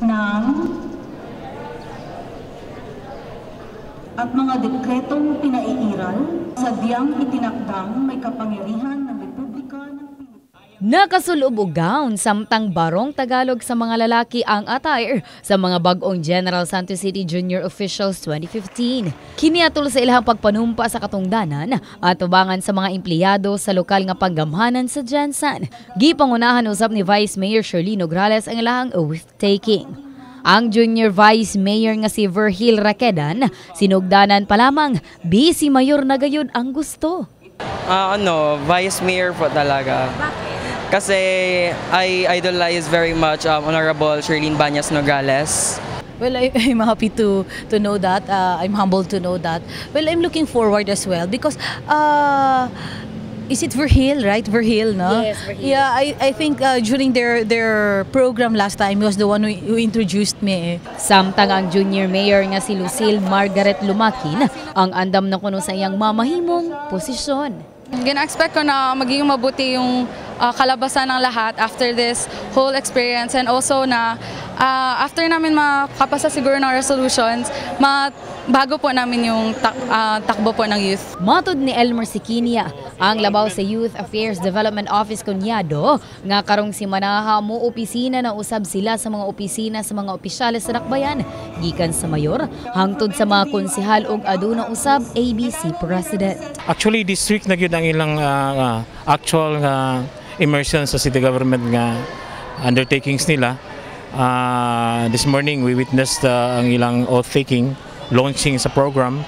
ng at mga dekretong pinaiiral, sadyang itinakdang may kapangyarihan ng Republika ng Pilipinas. Nakasulob og gown samtang barong Tagalog sa mga lalaki ang attire sa mga bag-ong General Santos City Junior Officials 2015. Kini atol sa ilahang pagpanumpa sa katungdanan at tubangan sa mga empleyado sa lokal nga panggamhanan sa Jensen. Gipangunahan usab ni Vice Mayor Shirley Nograles ang ilahang oath-taking. Ang Junior Vice Mayor nga si Virgil Raquedan, sinugdanan pa lamang, busy mayor na gayud ang gusto. Vice Mayor po talaga. Bakit? Kasi I idolize very much Honorable Shirley Banyas Nograles. Well, I'm happy to know that. I'm humbled to know that. Well, I'm looking forward as well because is it Virgil, right? Virgil, no? Yes, Virgil. Yeah, I think during their program last time, he was the one who introduced me. Samtang ang Junior Mayor nga si Lucille Margaret Lumakin ang andam na kuno sa iyang mamahimong posisyon. Gina-expect ko na magiging mabuti yung kalabasan ng lahat after this whole experience and also na after namin makapasa siguro ng resolutions, bago po namin yung takbo po ng youth. Matod ni Elmer Sikinia, ang labaw sa Youth Affairs Development Office kunyado, nga karong si Manaha mo opisina na usab sila sa mga opisina sa mga opisyales sa Dakbayan, gikan sa mayor, hangtod sa mga konsehal ug aduna usab ABC President. Actually, this week na gyud ang ilang actual immersion sa city government nga undertakings nila. This morning we witnessed ang ilang oath-taking, launching sa program,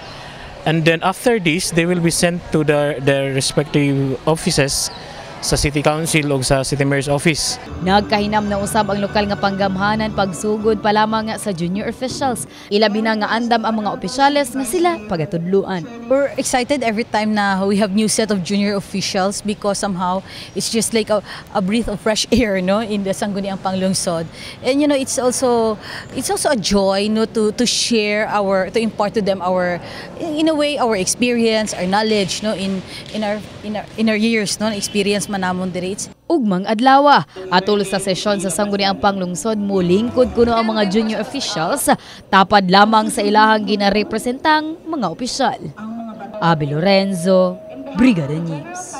and then after this they will be sent to their respective offices sa City Council o sa City Mayor's Office. Nagkahinam na usab ang lokal nga panggamhanan pagsugod pa lamang sa junior officials. Ilabi na nga andam ang mga opisyales nga sila pagatudluan. We're excited every time na we have new set of junior officials because somehow it's just like a breath of fresh air, no, in the Sangguniang Panglungsod. And you know, it's also a joy, no, to share to impart to them in a way our experience, our knowledge, no, in our years, no, experience manamon direits. Ugmang adlaw, atol sa sesyon sa Sangguniang Panglungsod, mulingkod kuno ang mga junior officials, tapad lamang sa ilahang ginarepresentang mga opisyal. Abby Lorenzo, Brigada News.